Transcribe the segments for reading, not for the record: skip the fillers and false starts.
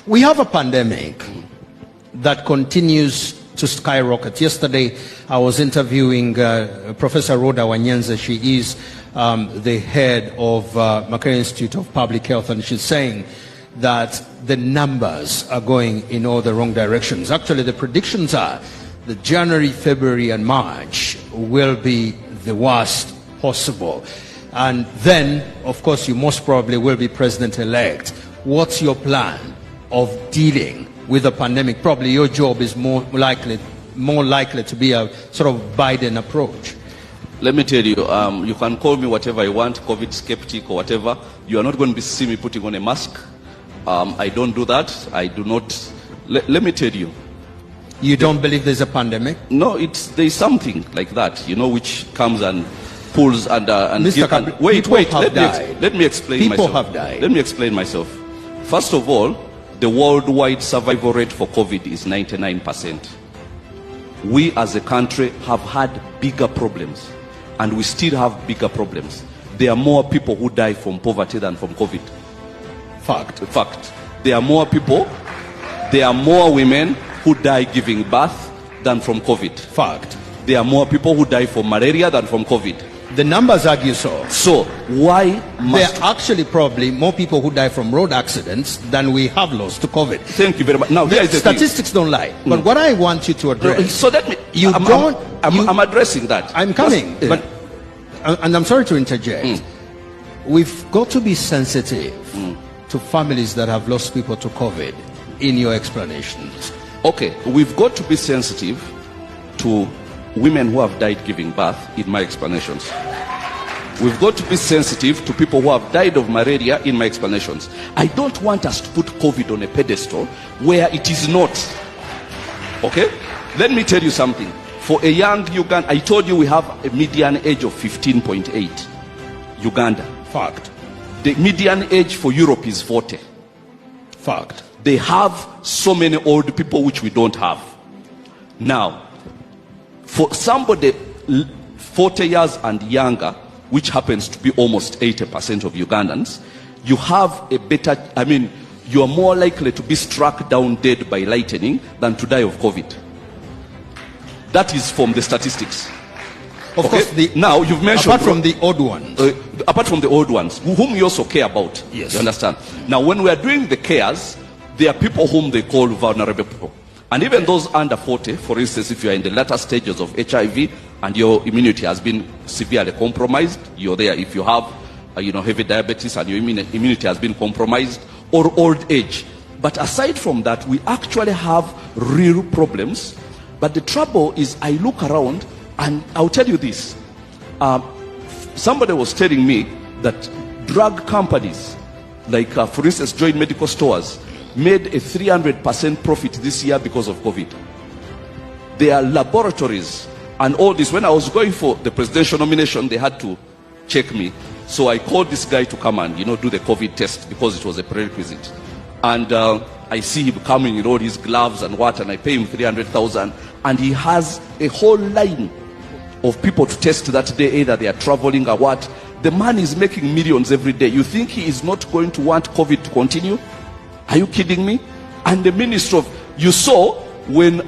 We have a pandemic that continues to skyrocket. Yesterday, I was interviewing Professor Rhoda Wanyenze. She is the head of Makerere Institute of Public Health, and she's saying that the numbers are going in all the wrong directions. Actually, the predictions are that January, February, and March will be the worst possible. And then, of course, you most probably will be president-elect. What's your plan of dealing with the pandemic? Probably your job is more likely to be a sort of Biden approach. Let me tell you, you can call me whatever you want, COVID skeptic or whatever. You are not going to see me putting on a mask. I don't do that. I do not. Let me tell you. You don't believe there's a pandemic? No, there's something like that, you know, which comes and pulls and Mr. Wait. Let me explain myself. People have died. Let me explain myself. First of all, the worldwide survival rate for COVID is 99%. We as a country have had bigger problems, and we still have bigger problems. There are more people who die from poverty than from COVID. Fact. There are more people, there are more women who die giving birth than from COVID. Fact. There are more people who die from malaria than from COVID. The numbers argue so. So why there are actually probably more people who die from road accidents than we have lost to COVID. Thank you very much. Now, the statistics don't lie. But what I want you to address. So let me. I'm addressing that. I'm coming. But and I'm sorry to interject. We've got to be sensitive to families that have lost people to COVID in your explanations. Okay, we've got to be sensitive to women who have died giving birth in my explanations. We've got to be sensitive to people who have died of malaria in my explanations. I don't want us to put COVID on a pedestal where it is not. Okay? Let me tell you something. For a young Uganda, I told you we have a median age of 15.8. Uganda. Fact. The median age for Europe is 40. Fact. They have so many old people which we don't have. Now, for somebody 40 years and younger, which happens to be almost 80% of Ugandans, you have a better, you are more likely to be struck down dead by lightning than to die of COVID. That is from the statistics. Of course, now you've mentioned apart from the old ones, whom you also care about. Yes, you understand. Now, when we are doing the cares, there are people whom they call vulnerable people. And even those under 40, for instance, if you are in the latter stages of HIV and your immunity has been severely compromised, you're there. If you have, heavy diabetes and your immunity has been compromised, or old age. But aside from that, we actually have real problems. But the trouble is, I look around and I'll tell you this. Somebody was telling me that drug companies, like for instance, Joint Medical Stores, made a 300% profit this year because of COVID. There are laboratories and all this. When I was going for the presidential nomination, they had to check me. So I called this guy to come and, do the COVID test because it was a prerequisite. And I see him coming in all his gloves and what, and I pay him 300,000. And he has a whole line of people to test that day, either they are traveling or what. The man is making millions every day. You think he is not going to want COVID to continue? Are you kidding me? And the minister you saw when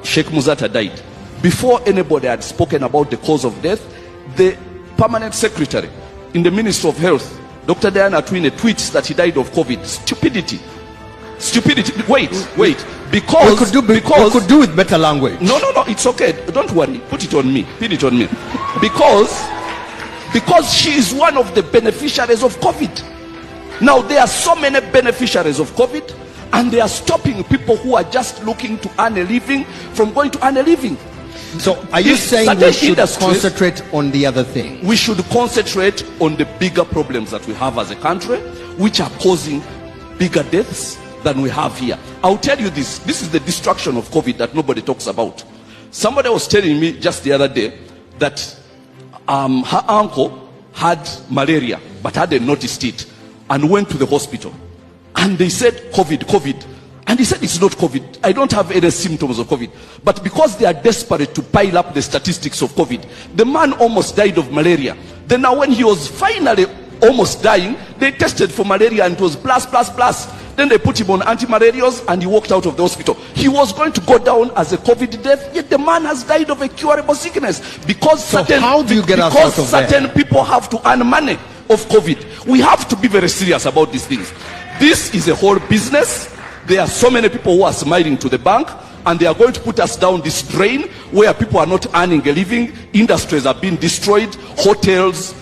Sheikh Muzata died, before anybody had spoken about the cause of death, the permanent secretary in the Ministry of Health, Dr. Diana Twine, tweets that he died of COVID. Stupidity. Wait. Because we could do with better language. No, it's okay. Don't worry. Put it on me. Because she is one of the beneficiaries of COVID. Now, there are so many beneficiaries of COVID, and they are stopping people who are just looking to earn a living from going to earn a living. So, are you saying we should concentrate on the other thing? We should concentrate on the bigger problems that we have as a country, which are causing bigger deaths than we have here. I'll tell you this. This is the destruction of COVID that nobody talks about. Somebody was telling me just the other day that her uncle had malaria, but hadn't noticed it, and went to the hospital, and they said COVID, and he said it's not COVID, I don't have any symptoms of COVID. But because they are desperate to pile up the statistics of COVID, the man almost died of malaria. Then now when he was finally almost dying, they tested for malaria and it was plus. Then they put him on anti-malarials and he walked out of the hospital. He was going to go down as a COVID death, yet the man has died of a curable sickness. Because So how do you get us out of there? certain people have to earn money of COVID. We have to be very serious about these things. This is a whole business. There are so many people who are smiling to the bank, and they are going to put us down this drain where people are not earning a living. Industries are being destroyed. Hotels,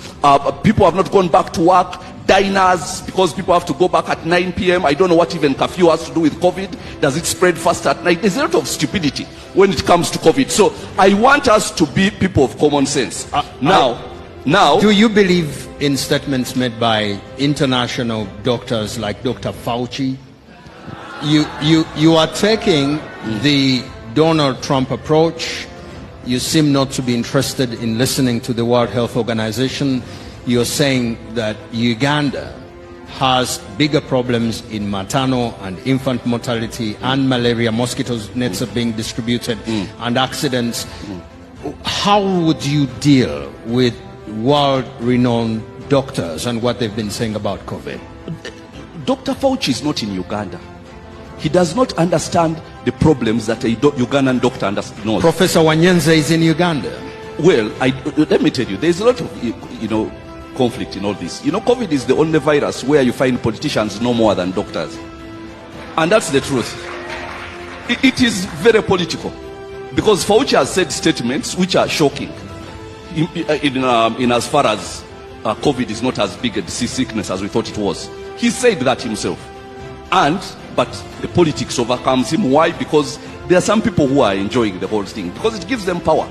people have not gone back to work. Diners, because people have to go back at 9 p.m. I don't know what even curfew has to do with COVID. Does it spread faster at night? There's a lot of stupidity when it comes to COVID. So I want us to be people of common sense. Now, do you believe in statements made by international doctors like Dr. Fauci? You are taking the Donald Trump approach. You seem not to be interested in listening to the World Health Organization. You're saying that Uganda has bigger problems in maternal and infant mortality and malaria. Mosquito nets are being distributed and accidents. How would you deal with world-renowned doctors and what they've been saying about COVID? Dr. Fauci is not in Uganda. He does not understand the problems that a Ugandan doctor knows. Professor Wanyenze is in Uganda. Well, let me tell you, there's a lot of, conflict in all this. COVID is the only virus where you find politicians no more than doctors. And that's the truth. It is very political. Because Fauci has said statements which are shocking. In as far as COVID is not as big a disease sickness as we thought it was. He said that himself. But the politics overcomes him. Why? Because there are some people who are enjoying the whole thing. Because it gives them power.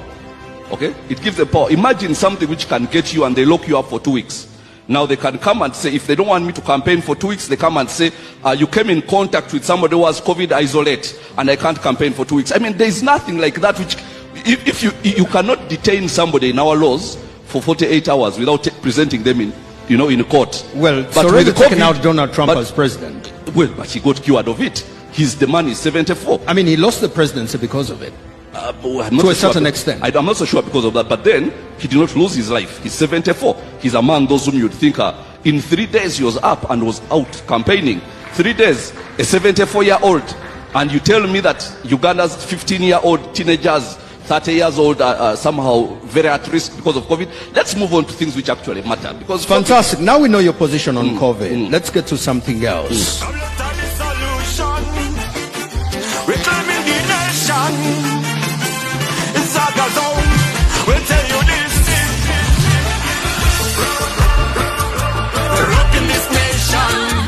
Okay? It gives them power. Imagine something which can get you and they lock you up for 2 weeks. Now they can come and say, if they don't want me to campaign for 2 weeks, they come and say, you came in contact with somebody who has COVID, isolate, and I can't campaign for 2 weeks. I mean, there is nothing like that which, if you cannot detain somebody in our laws for 48 hours without presenting them in court. Well, it's already taken out Donald Trump as president. Well, but he got cured of it. The man is 74. I mean, he lost the presidency because of it. To a certain extent. I'm not so sure because of that. But then, he did not lose his life. He's 74. He's among those whom you'd think in 3 days he was up and was out campaigning. 3 days, a 74-year-old. And you tell me that Uganda's 15-year-old teenagers, 30 years old are somehow very at risk because of COVID. Let's move on to things which actually matter. Because fantastic. Now we know your position on COVID. Let's get to something else. Reclaiming the nation. Saga Zone will tell you this. Rocking this nation.